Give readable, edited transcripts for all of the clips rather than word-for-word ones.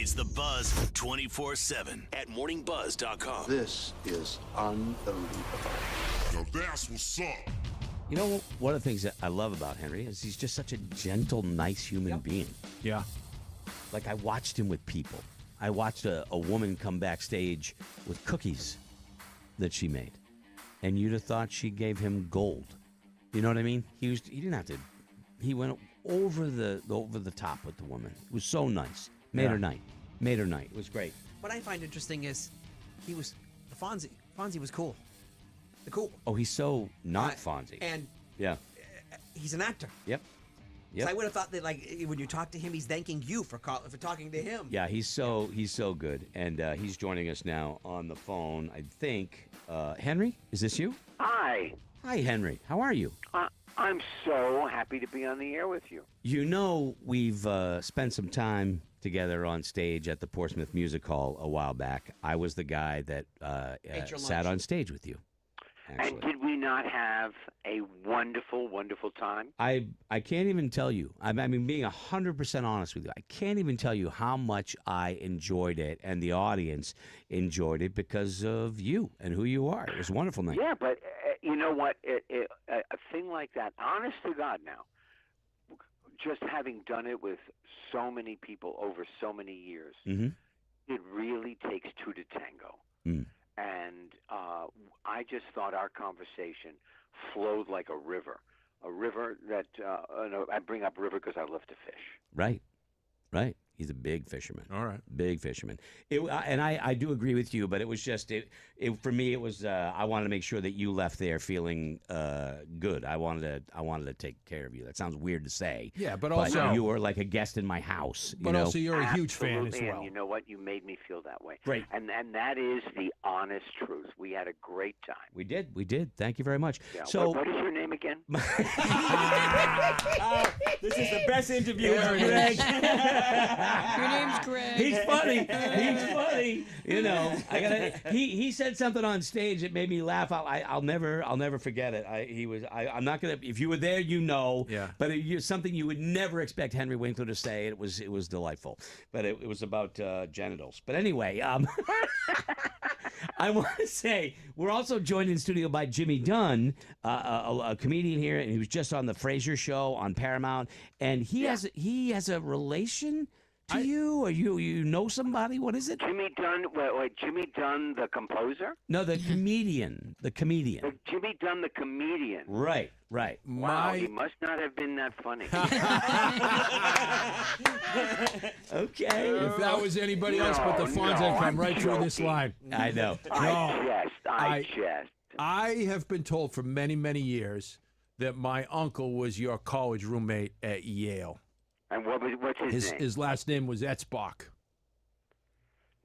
It's the Buzz 24/7 at morningbuzz.com. This is unbelievable. Now that's what's up. You know, one of the things that I love about Henry is he's just such a gentle, nice human being. Yeah. Like, I watched him with people. I watched a woman come backstage with cookies that she made, and you'd have thought she gave him gold. You know what I mean? He didn't have to. He went over the top with the woman. It was so nice. Made her night. It was great. What I find interesting is he was Fonzie. Fonzie was cool. Cool. Oh, he's so not Fonzie. And yeah, he's an actor. Yep. So I would have thought that, like, when you talk to him, he's thanking you for talking to him. Yeah, he's so good, and he's joining us now on the phone. I think Henry, is this you? Hi. Hi, Henry. How are you? I'm so happy to be on the air with you. You know, we've spent some time together on stage at the Portsmouth Music Hall a while back. I was the guy that sat on stage with you. Actually. And did we not have a wonderful, wonderful time? I can't even tell you. I mean, being 100% honest with you, I can't even tell you how much I enjoyed it, and the audience enjoyed it because of you and who you are. It was a wonderful night. Yeah, but you know what? A thing like that, honest to God now, just having done it with so many people over so many years, it really takes two to tango. Mm. And I just thought our conversation flowed like a river that I bring up river because I love to fish. Right. He's a big fisherman. All right. Big fisherman. And I do agree with you, but it was just, for me, it was, I wanted to make sure that you left there feeling good. I wanted to take care of you. That sounds weird to say. Yeah, but also you were like a guest in my house. But also you're a huge fan as Absolutely, well. and you know what? You made me feel that way. Great. And that is the honest truth. We had a great time. We did. Thank you very much. Yeah. So, what is your name again? this is the best interview ever, Greg. Your name's Greg. He's funny. You know, he said something on stage that made me laugh. I'll never forget it. I'm not gonna. If you were there, you know. Yeah. But it's something you would never expect Henry Winkler to say. It was delightful. But it was about genitals. But anyway, I want to say we're also joined in studio by Jimmy Dunn, a comedian here, and he was just on the Frasier show on Paramount. And he has a relation to you, or you know somebody? What is it? Jimmy Dunn. Wait, Jimmy Dunn, the composer? No, the comedian. Jimmy Dunn, the comedian. Right. Wow, he must not have been that funny. Okay. If that was anybody else but the Fonzie, I'd come right through this line. I know. I jest. I have been told for many, many years that my uncle was your college roommate at Yale. And what's his name? His last name was Etzbach.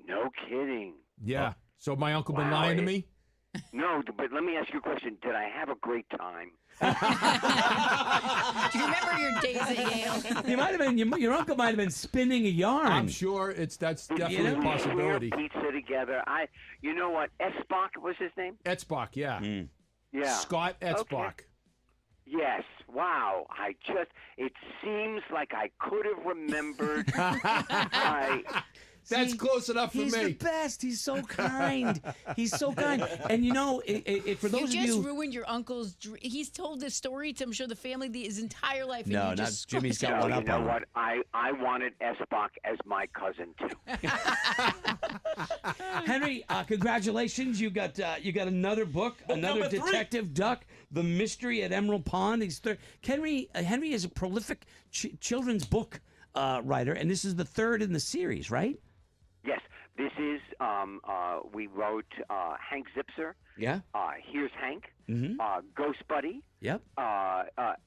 No kidding. Yeah. So my uncle been lying to me? No, but let me ask you a question. Did I have a great time? Do you remember your days at Yale? You might have been. Your uncle might have been spinning a yarn. I'm sure that's definitely a possibility. Did we share pizza together? You know what? Etzbach was his name? Etzbach, yeah. Yeah. Scott Etzbach. Okay. Yes. Wow. It seems like I could have remembered. That's close enough for me. He's the best. He's so kind. And you know, for those of you, you just ruined your uncle's dream. He's told this story to, I'm sure, the family his entire life. No, and not Jimmy's got one up on him. You know what? I wanted Etzbach as my cousin too. Henry, congratulations! You got another book, another Detective Duck, The Mystery at Emerald Pond. Henry is a prolific children's book writer, and this is the third in the series, right? Yes, this is. We wrote Hank Zipser. Yeah. Here's Hank. Mm-hmm. Ghost Buddy. Yep.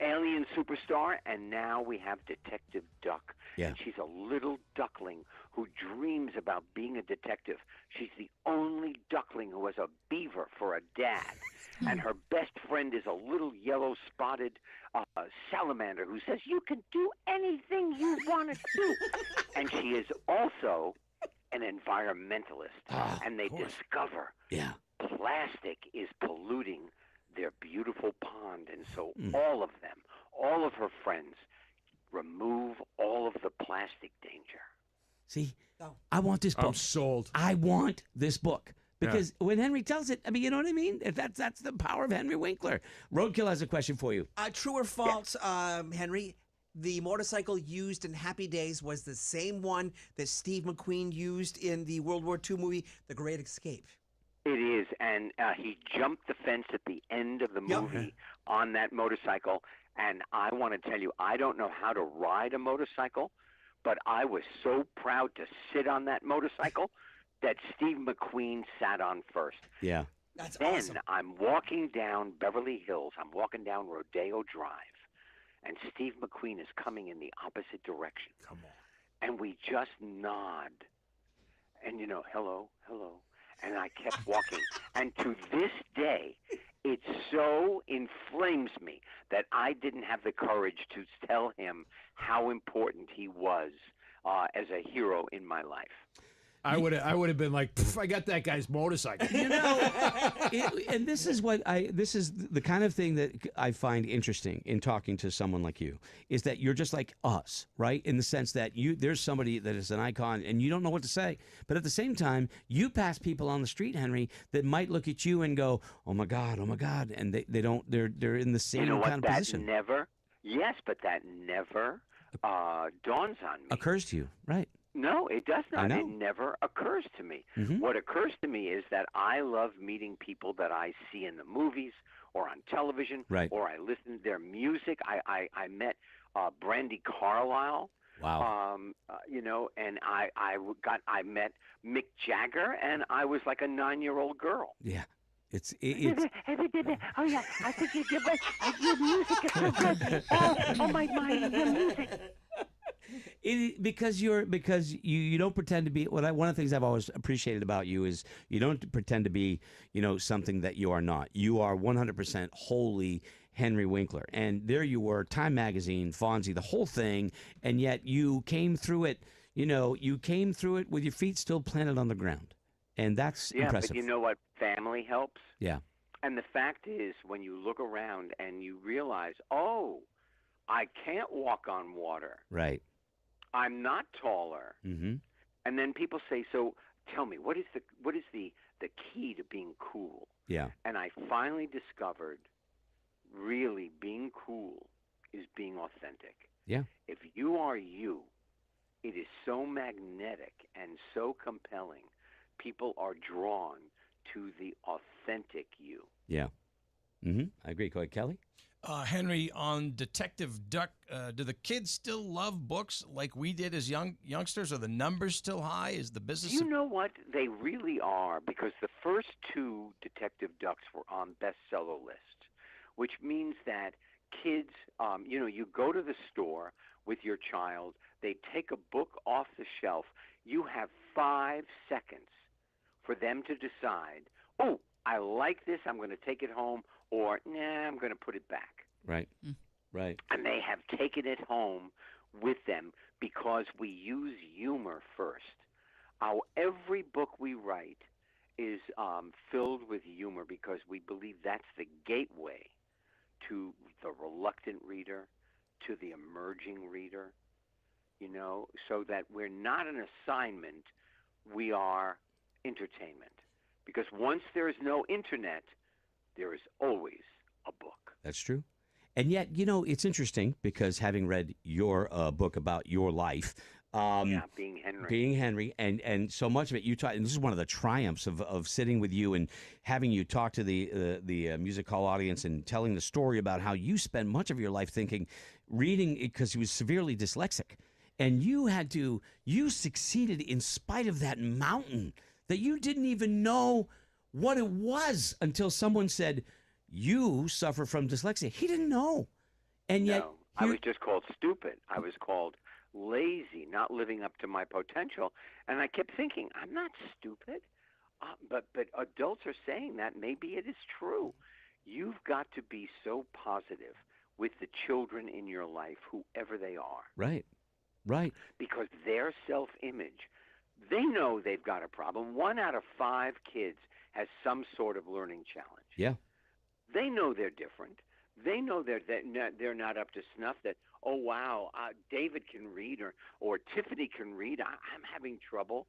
Alien Superstar, and now we have Detective Duck. Yeah. And she's a little duckling who dreams about being a detective. She's the only duckling who has a beaver for a dad. And her best friend is a little yellow-spotted salamander who says, you can do anything you want to do. And she is also an environmentalist. And they discover plastic is polluting their beautiful pond. And so all of them, all of her friends, remove all of the plastic danger. See, No. I want this book. I'm sold. I want this book. Because when Henry tells it, I mean, you know what I mean? That's the power of Henry Winkler. Roadkill has a question for you. True or false, Henry? The motorcycle used in Happy Days was the same one that Steve McQueen used in the World War II movie, The Great Escape. It is, and he jumped the fence at the end of the movie on that motorcycle. And I want to tell you, I don't know how to ride a motorcycle, but I was so proud to sit on that motorcycle that Steve McQueen sat on first. Yeah. That's Then awesome. I'm walking down Beverly Hills. I'm walking down Rodeo Drive, and Steve McQueen is coming in the opposite direction. Come on. And we just nod. And, hello, hello. And I kept walking. And to this day, it so inflames me that I didn't have the courage to tell him how important he was as a hero in my life. I would have been like, I got that guy's motorcycle. And this is the kind of thing that I find interesting in talking to someone like you, is that you're just like us, right? In the sense that there's somebody that is an icon and you don't know what to say. But at the same time, you pass people on the street, Henry, that might look at you and go, oh my God. And they're in the same kind of position. But that never dawns on me. Occurs to you, right? No, it does I not. know. It never occurs to me. Mhm. What occurs to me is that I love meeting people that I see in the movies or on television, Right. or I listen to their music. I met Brandy Carlisle. Wow. And I met Mick Jagger, and I was like a 9-year-old girl. Yeah. It's Oh yeah, I think your music is so good. Oh my your music. Because you don't pretend to be one of the things I've always appreciated about you is you don't pretend to be something that you are not. You are 100% wholly Henry Winkler, and there you were, Time Magazine, Fonzie, the whole thing, and yet you came through it. You came through it with your feet still planted on the ground, and that's impressive. But you know what? Family helps. Yeah. And the fact is, when you look around and you realize, oh, I can't walk on water. Right. I'm not taller. Mm-hmm. And then people say, so tell me, what is the key to being cool? Yeah. And I finally discovered really being cool is being authentic. Yeah. If you are you, it is so magnetic and so compelling. People are drawn to the authentic you. Yeah. Mm-hmm. I agree. Go ahead, Kelly. Henry, on Detective Duck, do the kids still love books like we did as youngsters? Are the numbers still high? Is the business... You know what? They really are, because the first 2 Detective Ducks were on bestseller lists, which means that kids, you go to the store with your child, they take a book off the shelf, you have 5 seconds for them to decide, oh, I like this, I'm going to take it home, or, nah, I'm going to put it back. Right. Right. And they have taken it home with them because we use humor first. Every book we write is filled with humor because we believe that's the gateway to the reluctant reader, to the emerging reader, so that we're not an assignment, we are entertainment. Because once there is no internet, there is always a book. That's true. And yet, it's interesting because having read your book about your life, being Henry. and so much of it, you talk, and this is one of the triumphs of sitting with you and having you talk to the music hall audience and telling the story about how you spent much of your life reading because he was severely dyslexic. And you succeeded in spite of that mountain that you didn't even know what it was until someone said, you suffer from dyslexia. He didn't know. And yet... No, I was just called stupid. I was called lazy, not living up to my potential. And I kept thinking, I'm not stupid. But adults are saying that. Maybe it is true. You've got to be so positive with the children in your life, whoever they are. Right. Right. Because their self-image, they know they've got a problem. 1 out of 5 kids has some sort of learning challenge. Yeah. They know they're different. They know they're not up to snuff. That, oh wow, David can read or Tiffany can read. I'm having trouble,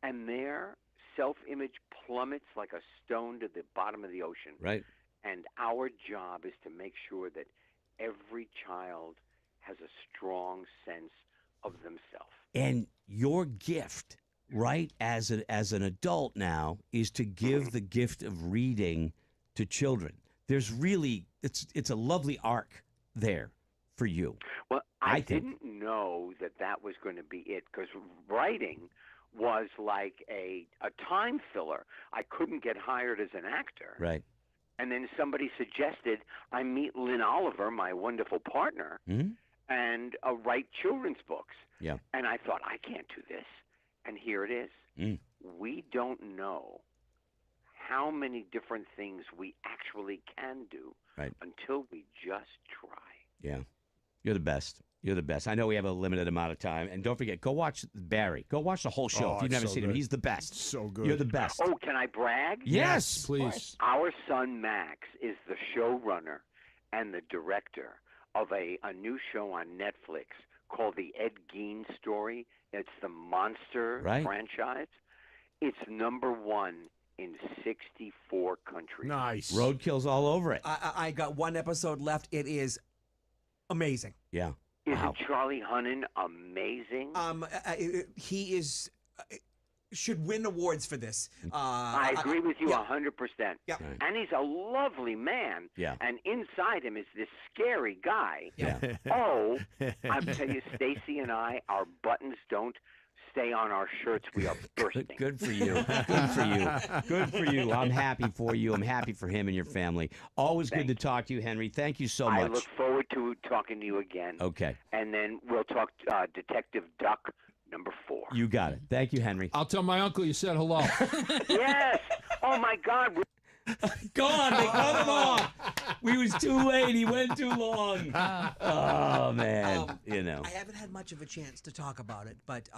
and their self-image plummets like a stone to the bottom of the ocean. Right. And our job is to make sure that every child has a strong sense of themselves. And your gift, right, as an adult now, is to give the gift of reading to children. There's really, it's a lovely arc there for you. Well, I think. didn't know that was going to be it, because writing was like a time filler. I couldn't get hired as an actor. Right. And then somebody suggested I meet Lynn Oliver, my wonderful partner, and write children's books. Yeah. And I thought, I can't do this. And here it is. We don't know how many different things we actually can do until we just try. Yeah. You're the best. You're the best. I know we have a limited amount of time. And don't forget, go watch Barry. Go watch the whole show if you've never seen him. He's the best. So good. You're the best. Oh, can I brag? Yes. Please. Our son Max is the showrunner and the director of a new show on Netflix called The Ed Gein Story. It's the Monster franchise. It's #1 in 64 countries. Nice. Roadkill's all over it. I got one episode left. It is amazing. Yeah. Isn't Charlie Hunnam amazing? He is should win awards for this. I agree with you 100%. Yeah. Right. And he's a lovely man. Yeah. And inside him is this scary guy. Yeah. Oh, I'm telling you, Stacy and I, our buttons don't stay on our shirts. We are bursting. Good for you. Good for you. Good for you. I'm happy for you. I'm happy for him and your family. Always good to talk to you, Henry. Thank you so much. I look forward to talking to you again. Okay. And then we'll talk Detective Duck #4. You got it. Thank you, Henry. I'll tell my uncle you said hello. Yes. Oh, my God. Gone. They cut him off. We was too late. He went too long. Oh, man. I haven't had much of a chance to talk about it, but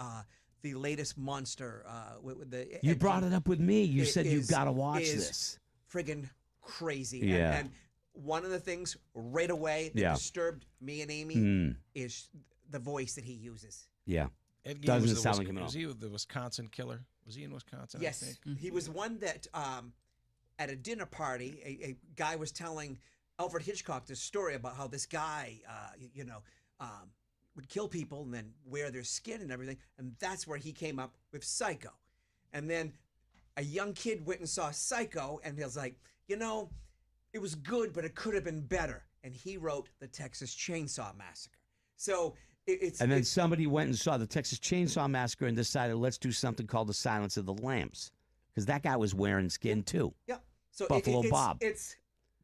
the latest monster with the You brought it up with me. You said you've got to watch is this. Friggin' crazy. Yeah. And one of the things right away that disturbed me and Amy is the voice that he uses. Yeah. Ed Gein Doesn't was sound like him at all. Was he the Wisconsin killer? Was he in Wisconsin? Yes. I think? He was one that at a dinner party, a guy was telling Alfred Hitchcock this story about how this guy, would kill people and then wear their skin and everything. And that's where he came up with Psycho. And then a young kid went and saw Psycho and he was like, it was good, but it could have been better. And he wrote the Texas Chainsaw Massacre. So And then somebody went and saw the Texas Chainsaw Massacre and decided, let's do something called the Silence of the Lambs. Because that guy was wearing skin too. Yeah. So Buffalo Bob. It's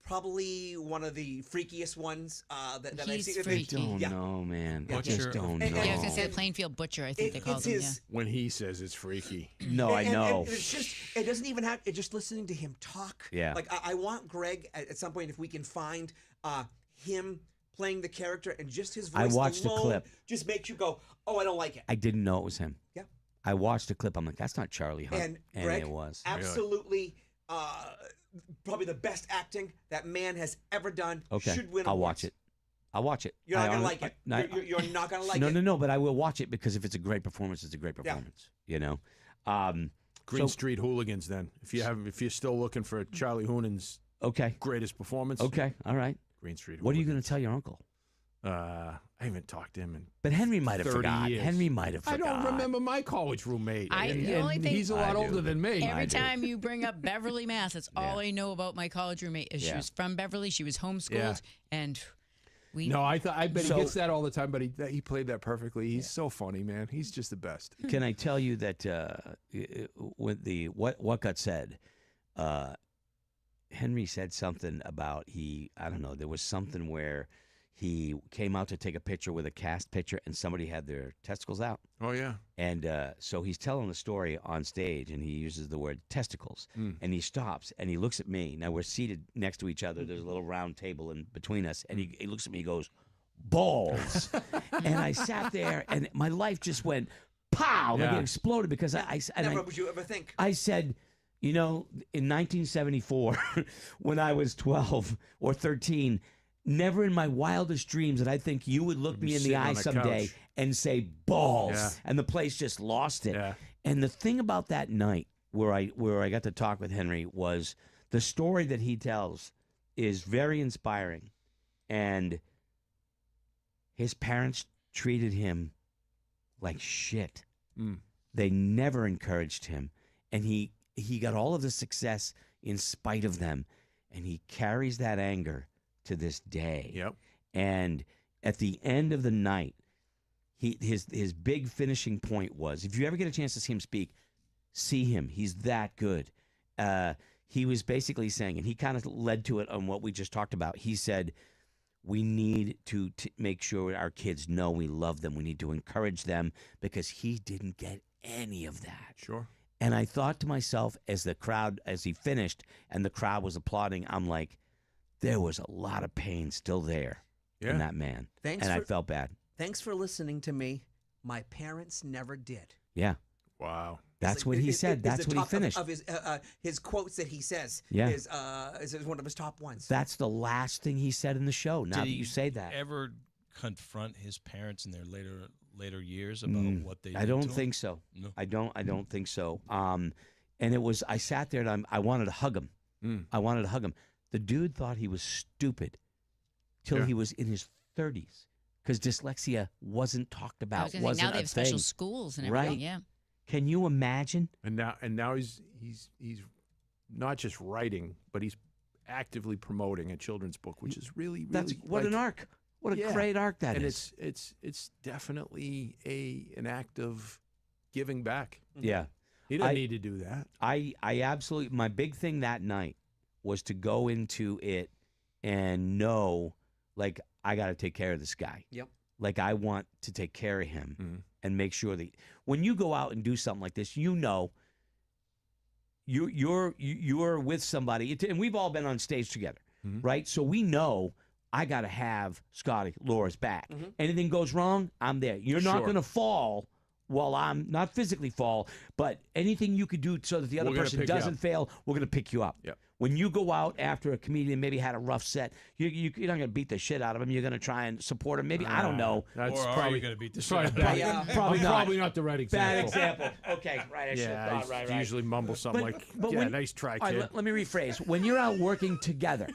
probably one of the freakiest ones that I've He's seen. freaky. Don't know, man. I just Butcher. don't know. And- Yeah, I was gonna say Plainfield Butcher. I think they called it's him. his. When he says it's freaky. No, I know. And it's just, it doesn't even have, it's just listening to him talk. Yeah. Like, I want Greg at some point, if we can find him playing the character and just his voice I watched the alone clip. just makes you go, oh, I don't like it. I didn't know it was him. Yeah. I watched the clip. I'm like, that's not Charlie Hunt. And Greg, it was. absolutely, probably the best acting that man has ever done. Okay. Should win I'll awards. watch it. I'll watch it. You're not going to honest- like it. You're not going to like no, it. No, but I will watch it because if it's a great performance, it's a great performance. Green Street Hooligans. Then, if you're still looking for Charlie Hunnam's Okay. greatest performance, Okay. All right. Green Street. What are you Hooligans. going to tell your uncle? I haven't talked to him in But Henry might have 30 forgot. years. Henry might have I forgot. don't remember my college roommate. The and only thing he's a lot older than me. Every time you bring up Beverly, Mass, that's all I know about my college roommate. Is she Yeah. was from Beverly, she was homeschooled, Yeah. and we. No, I bet So- he gets that all the time, but he played that perfectly. He's so funny, man. He's just the best. Can I tell you that with the what got said, Henry said something about I don't know, there was something where he came out to take a picture with a cast picture and somebody had their testicles out. Oh yeah. And so he's telling the story on stage and he uses the word testicles. And he stops and he looks at me. Now we're seated next to each other. There's a little round table in between us. And he looks at me, he goes, balls. And I sat there and my life just went pow, like Yeah. it exploded because I Never would you ever think. I said, in 1974, when I was 12 or 13, Never in my wildest dreams did I think you would look You'd be me in the sitting eye on a someday couch. and say balls, Yeah. and the place just lost it. Yeah. And the thing about that night where I got to talk with Henry was the story that he tells is very inspiring, and his parents treated him like shit. Mm. They never encouraged him, and he got all of the success in spite of them, and he carries that anger to this day. Yep. And at the end of the night, his big finishing point was, if you ever get a chance to see him speak, see him. He's that good. He was basically saying, and he kind of led to it on what we just talked about. He said, we need to make sure our kids know we love them. We need to encourage them, because he didn't get any of that. Sure. And I thought to myself, as he finished and the crowd was applauding, I'm like, there was a lot of pain still there in that man. I felt bad. Thanks for listening to me. My parents never did. Yeah. Wow. That's what he said. That's what he finished. Of his quotes that he says Yeah. is one of his top ones. That's the last thing he said in the show. Now that you say that. Ever confront his parents in their later years about what they did I don't to him? think so. No. I don't think so. And it was, I sat there and I wanted to hug him. I wanted to hug him. The dude thought he was stupid till he was in his 30s, because dyslexia wasn't talked I about. was gonna say, Wasn't now they a have special thing. schools and everything. Right? Yeah. Can you imagine? And now he's not just writing, but he's actively promoting a children's book, which is really That's what an arc. What a great arc that is. And it's definitely an act of giving back. Yeah. He doesn't need to do that. I absolutely, my big thing that night was to go into it and know, like, I got to take care of this guy. Yep. Like, I want to take care of him and make sure that when you go out and do something like this, you know, you're with somebody, and we've all been on stage together, right? So we know I got to have Scotty, Laura's back. Anything goes wrong, I'm there. You're not Sure. going to fall. Well, I'm not physically fall, but anything you could do so that the other We're gonna person pick you doesn't up. fail, we're going to pick you up. Yep. When you go out after a comedian maybe had a rough set, you're not going to beat the shit out of him. You're going to try and support him. Maybe, I don't know. That's Or are probably you going to beat the shit probably out of bad. Yeah. Probably not. Probably not the right example. Bad example. Okay, right. I should have Yeah, thought, I right. usually mumble something like, but "Yeah, when- nice try, all right, kid." let me rephrase. When you're out working together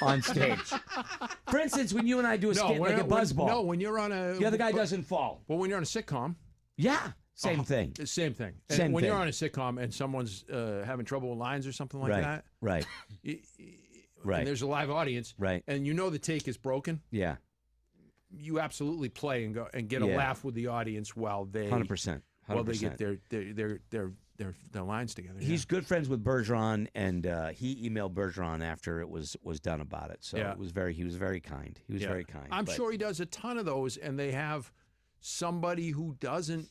on stage, for instance, when you and I do a skit like a buzzball, No, when you're on a the other guy doesn't fall. Well, when you're on a sitcom, Yeah, same thing. Same thing. And Same when thing. you're on a sitcom and someone's having trouble with lines or something like that, Right. Right. and there's a live audience, Right. and you know the take is broken, Yeah. you absolutely play and go and get a Yeah. laugh with the audience while they 100%. while they get their lines together. He's good friends with Bergeron, and he emailed Bergeron after it was done about it. So Yeah. he was very kind. He was Yeah. very kind. I'm but- sure he does a ton of those, and they have somebody who doesn't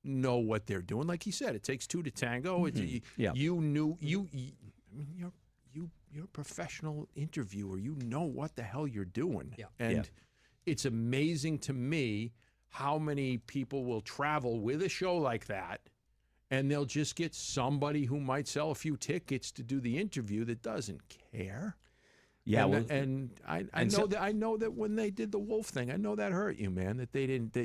know what they're doing. Like he said, it takes two to tango. Yeah. You're a professional interviewer. You know what the hell you're doing. Yeah. And it's amazing to me how many people will travel with a show like that, and they'll just get somebody who might sell a few tickets to do the interview that doesn't care. Yeah. and, well, and I know that I know that when they did the Wolf thing, I know that hurt you, man. That they didn't.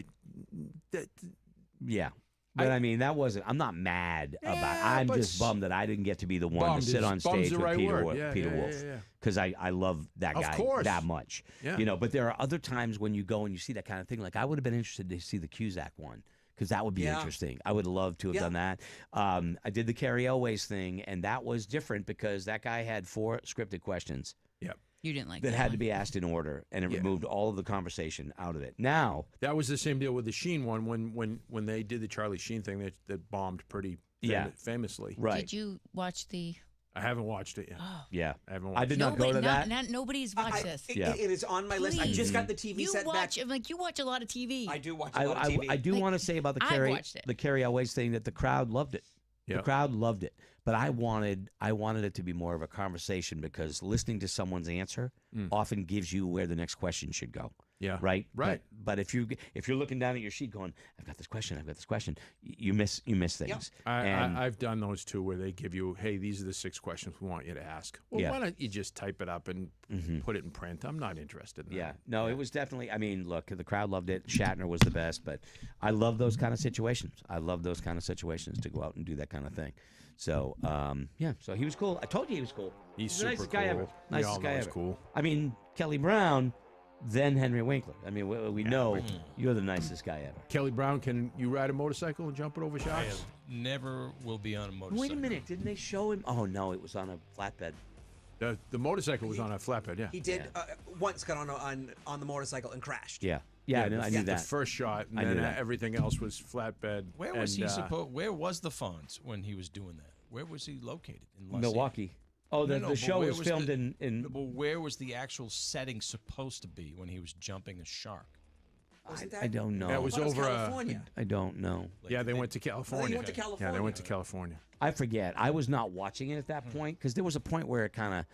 yeah. But I mean, that wasn't. I'm not mad about. I'm but just bummed that I didn't get to be the one to sit on Bummed's stage the with right Peter, word. Yeah, Peter yeah, Wolf, yeah, yeah. because I love that Of guy course. that much. Yeah. You know, but there are other times when you go and you see that kind of thing. Like I would have been interested to see the Cusack one, because that would be Yeah. interesting. I would love to have Yeah. done that. I did the Carrie Elways thing, and that was different because that guy had 4 scripted questions You didn't like that that had one. to be asked in order, and it Yeah. removed all of the conversation out of it. Now, That was the same deal with the Sheen one when they did the Charlie Sheen thing that bombed pretty famously. right? Did you watch the? I haven't watched it yet. Yeah, I haven't watched I did it. not go to that. Nobody's watched this. It Yeah. is on my list. I Please. just got the TV You set watch. back. I'm like, you watch a lot of TV. I do watch a lot of TV. I do Like, want to say about the I've Carrie watched it. the Carrie Elways thing that the crowd loved it. The Yeah. crowd loved it. But I wanted it to be more of a conversation because listening to someone's answer often gives you where the next question should go. Yeah. Right. Right. But if you're looking down at your sheet going, I've got this question, you miss things. I've done those too, where they give you, hey, these are the 6 questions we want you to ask. Well, why don't you just type it up and put it in print? I'm not interested in that. Yeah. No, it was definitely. I mean, look, the crowd loved it. Shatner was the best, but I love those kind of situations. I love those kind of situations to go out and do that kind of thing. So, so he was cool. I told you he was cool. He's the super nicest cool. guy ever. We Nicest all guy know he's ever. cool. I mean, Kelly Brown, then Henry Winkler. I mean, we know you're the nicest guy ever. Kelly Brown, can you ride a motorcycle and jump it over I sharks? never will be on a motorcycle. Wait a minute, didn't they show him? Oh no, it was on a flatbed. The motorcycle was on a flatbed, yeah. He did once got on the motorcycle and crashed. Yeah, I knew The that. first shot, and I knew then that. everything else was flatbed. Where was and, he supposed? Where was the Fonz when he was doing that? Where was he located? In Los Milwaukee. Oh, No, the but show where was filmed in. Well, where was the actual setting supposed to be when he was jumping a shark? Wasn't that? I don't know. That was I thought it over California. I don't know. Yeah, they went to California. They went to California. Yeah, they went to California. I forget. I was not watching it at that point because there was a point where it kind of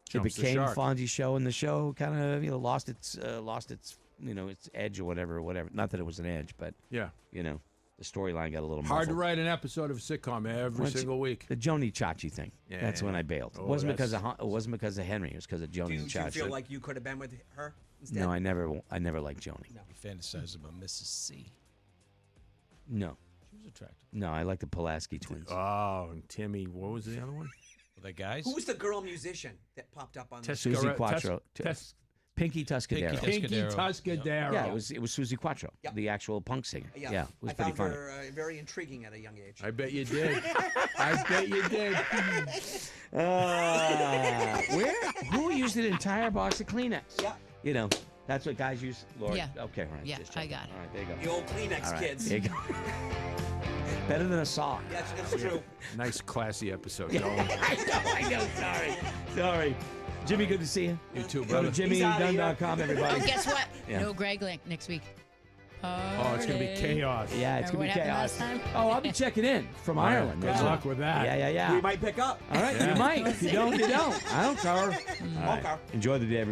Jumps the became shark. Fonzie's show, and the show kind of lost its its edge or whatever. Not that it was an edge, but Yeah. the storyline got a little Hard to muffled. write an episode of a sitcom every Once- single week. The Joni Chachi thing. Yeah, That's when yeah. I bailed. Oh, It wasn't because that's- of Henry. It was because of Joni Do you and Chachi. feel like you could have been with her instead? No, I never liked Joni. He fantasized about Mrs. C. No, She was attractive. no, I like the Pulaski twins. Oh, and Timmy, what was the other one? Were they guys? Who was the girl musician that popped up on? Tes- Susie Tes- Quattro. Tes- Pinky Tuscadero. Pinky Pinky Tuscadero. Tuscadero. Yeah, it was Susie Quattro, Yep. the actual punk singer. Yeah, it was I pretty found funny. her very intriguing at a young age. I bet you did. I bet you did. Who used an entire box of Kleenex? Yeah. That's what guys use. Lord. Yeah. Okay, all right. Yeah, just I checking. got it. All right, there you go. The old Kleenex All right, kids. there you go. Better than a sock. That's true. Nice, classy episode. I know. Sorry. Jimmy, good to see you. You too, Go to brother. jimmydunn.com, Oh, everybody. guess what? Yeah. No Greg Link next week. Oh, it's going to be chaos. Yeah, it's Remember going to be what happened chaos. last time? Oh, I'll be checking in from Ireland. Good luck with that. Yeah. We might pick up. All right, you might. If you don't, you don't. I don't care. All right. Okay. Enjoy the day, everybody.